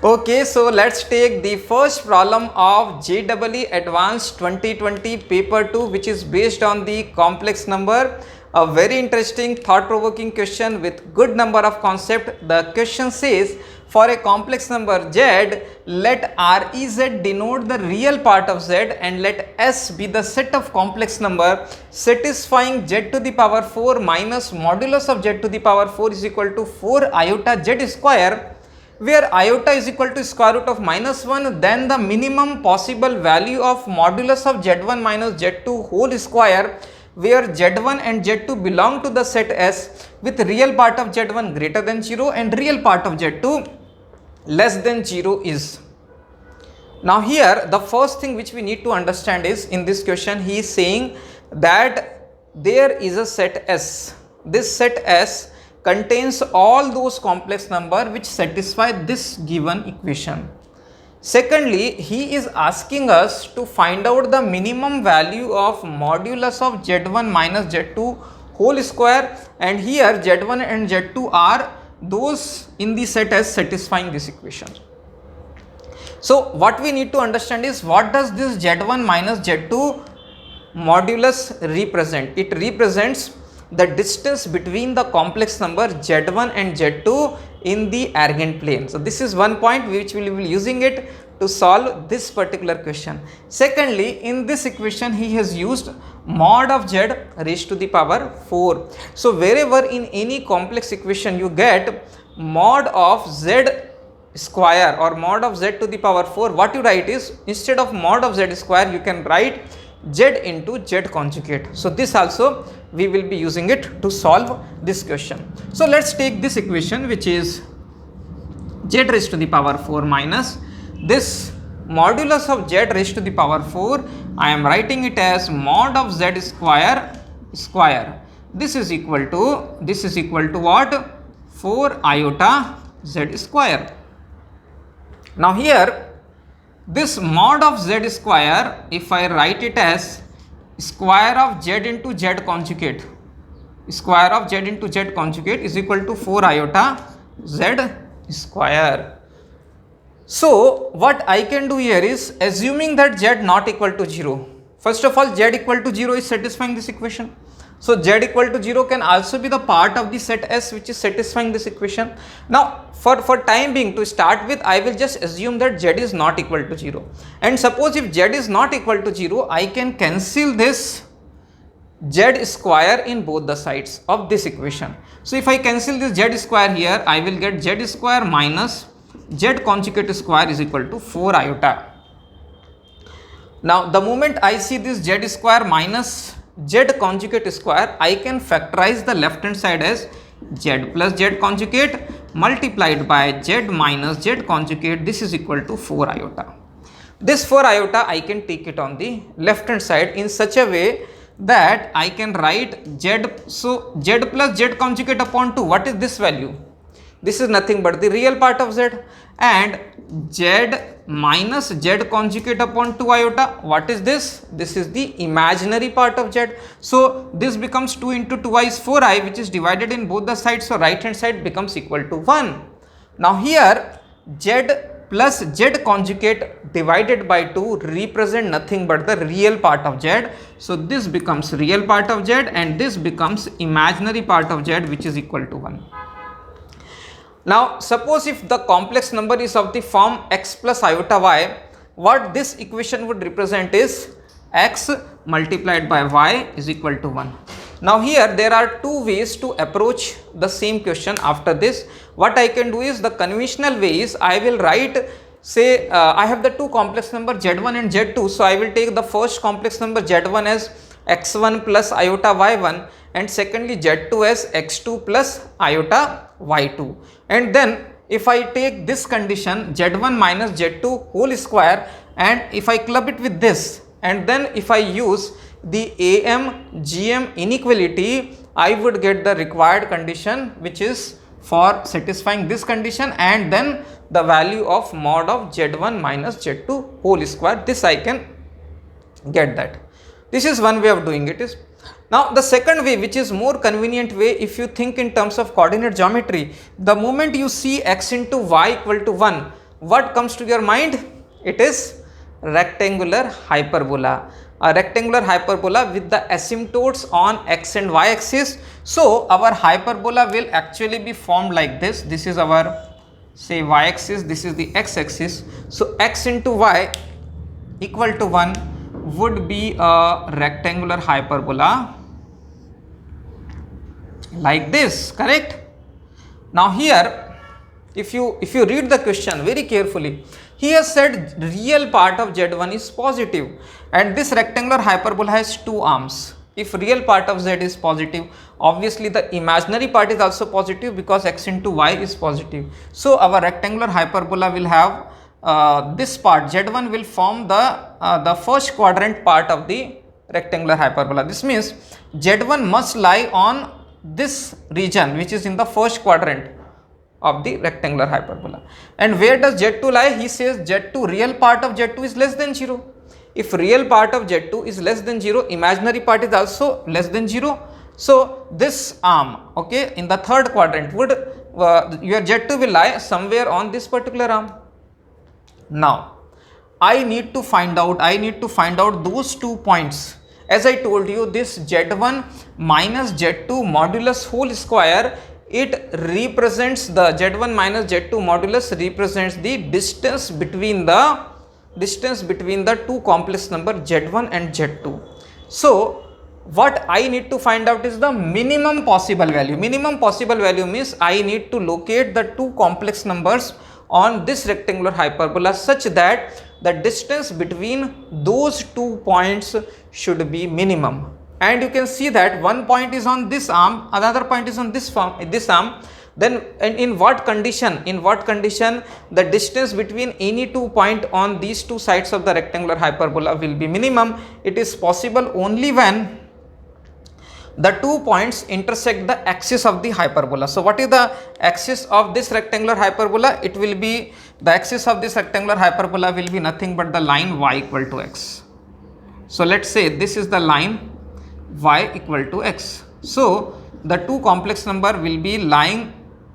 Okay, so let's take the first problem of JEE Advanced 2020 paper 2, which is based on the complex number. A very interesting thought provoking question with good number of concept. The question says, for a complex number z, let Rez denote the real part of z and let S be the set of complex number satisfying z to the power 4 minus modulus of z to the power 4 is equal to 4 iota z square, where iota is equal to square root of minus 1, then the minimum possible value of modulus of z1 minus z2 whole square, where z1 and z2 belong to the set S with real part of z1 greater than 0 and real part of z2 less than 0 is. Now here the first thing which we need to understand is, in this question he is saying that there is a set S. This set S contains all those complex number which satisfy this given equation. Secondly, he is asking us to find out the minimum value of modulus of z1 minus z2 whole square, and here z1 and z2 are those in the set S satisfying this equation. So what we need to understand is, what does this z1 minus z2 modulus represent? It represents the distance between the complex number z1 and z2 in the Argand plane. So this is one point which we will be using it to solve this particular question. Secondly, in this equation he has used mod of z raised to the power 4. So wherever in any complex equation you get mod of z square or mod of z to the power 4, what you write is, instead of mod of z square you can write z into z conjugate. So this also we will be using it to solve this question. So let's take this equation, which is z raised to the power 4 minus this modulus of z raised to the power 4. I am writing it as mod of z square. This is equal to what? 4 iota z square. Now here this mod of z square, if I write it as square of z into z conjugate, square of z into z conjugate is equal to 4 iota z square. So what I can do here is, assuming that z not equal to 0, first of all z equal to 0 is satisfying this equation. So z equal to 0 can also be the part of the set S which is satisfying this equation. Now for time being, to start with, I will just assume that z is not equal to 0, and suppose if z is not equal to 0, I can cancel this z square in both the sides of this equation. So if I cancel this z square here, I will get z square minus z conjugate square is equal to 4 iota. Now the moment I see this z square minus z conjugate square, I can factorize the left hand side as z plus z conjugate multiplied by z minus z conjugate. This is equal to 4 iota. This 4 iota I can take it on the left hand side in such a way that I can write z, so z plus z conjugate upon 2, what is this value? This is nothing but the real part of z, and z minus z conjugate upon 2 iota, what is this? This is the imaginary part of z. So this becomes 2 into 2i is 4i, which is divided in both the sides, so right hand side becomes equal to 1. Now here z plus z conjugate divided by 2 represent nothing but the real part of z. So this becomes real part of z and this becomes imaginary part of z, which is equal to 1. Now suppose if the complex number is of the form x plus iota y, what this equation would represent is x multiplied by y is equal to 1. Now here there are two ways to approach the same question after this. What I can do is, the conventional way is, I will write, say I have the two complex number z1 and z2, so I will take the first complex number z1 as x1 plus iota y1 and secondly z2 as x2 plus iota y2, and then if I take this condition z1 minus z2 whole square and if I club it with this, and then if I use the AM GM inequality, I would get the required condition which is for satisfying this condition, and then the value of mod of z1 minus z2 whole square. This I can get that. This is one way of doing it is. Now the second way, which is more convenient way, if you think in terms of coordinate geometry, the moment you see x into y equal to 1, what comes to your mind? It is rectangular hyperbola. A rectangular hyperbola with the asymptotes on x and y axis. So our hyperbola will actually be formed like this. This is our, say, y axis, this is the x axis. So x into y equal to 1 would be a rectangular hyperbola like this, correct? Now here, if you read the question very carefully, he has said real part of z1 is positive, and this rectangular hyperbola has two arms. If real part of z is positive, obviously the imaginary part is also positive because x into y is positive. So our rectangular hyperbola will have this part, z1 will form the first quadrant part of the rectangular hyperbola. This means z1 must lie on this region which is in the first quadrant of the rectangular hyperbola. And where does z2 lie? He says z2, real part of z2 is less than 0. If real part of z2 is less than 0, imaginary part is also less than 0. So this arm, okay, in the third quadrant would your z2 will lie somewhere on this particular arm. Now I need to find out those 2 points. As I told you, this z1 minus z2 modulus whole square, it represents the z1 minus z2 modulus represents the distance between the two complex number z1 and z2. So what I need to find out is the minimum possible value. Minimum possible value means I need to locate the two complex numbers on this rectangular hyperbola such that the distance between those 2 points should be minimum. And you can see that one point is on this arm, another point is on this arm. Then in what condition the distance between any 2 point on these two sides of the rectangular hyperbola will be minimum? It is possible only when the 2 points intersect the axis of the hyperbola. So what is the axis of this rectangular hyperbola? It will be, the axis of this rectangular hyperbola will be nothing but the line y equal to x. So let's say this is the line y equal to x. So the two complex number will be lying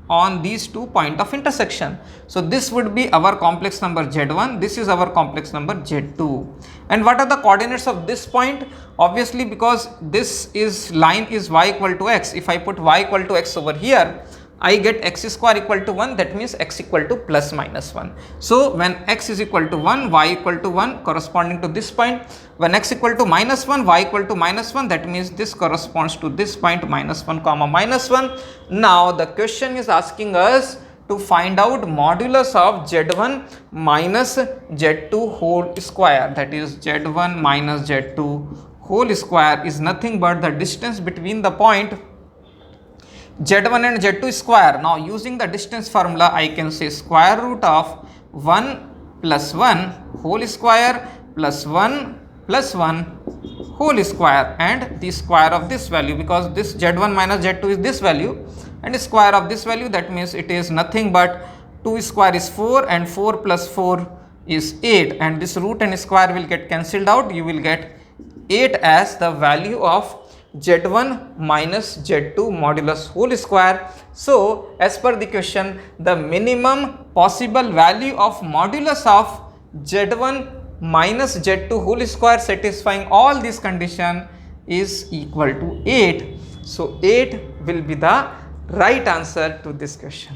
on these 2 point of intersection. So this would be our complex number z1, this is our complex number z2. And what are the coordinates of this point? Obviously, because this line is y equal to x, if I put y equal to x over here, I get x square equal to 1, that means x equal to plus minus 1. So when x is equal to 1, y equal to 1 corresponding to this point. When x equal to minus 1, y equal to minus 1, that means this corresponds to this point, minus 1 comma minus 1. Now the question is asking us to find out modulus of z1 minus z2 whole square, that is z1 minus z2 whole square is nothing but the distance between the point z1 and z2 square. Now using the distance formula, I can say square root of 1 plus 1 whole square plus 1 plus 1 whole square and the square of this value, because this z1 minus z2 is this value, and square of this value, that means it is nothing but 2 square is 4 and 4 plus 4 is 8, and this root and square will get cancelled out. You will get 8 as the value of z1 minus z2 modulus whole square. So as per the question, the minimum possible value of modulus of z1 minus z2 whole square satisfying all these condition is equal to 8. So 8 will be the right answer to this question.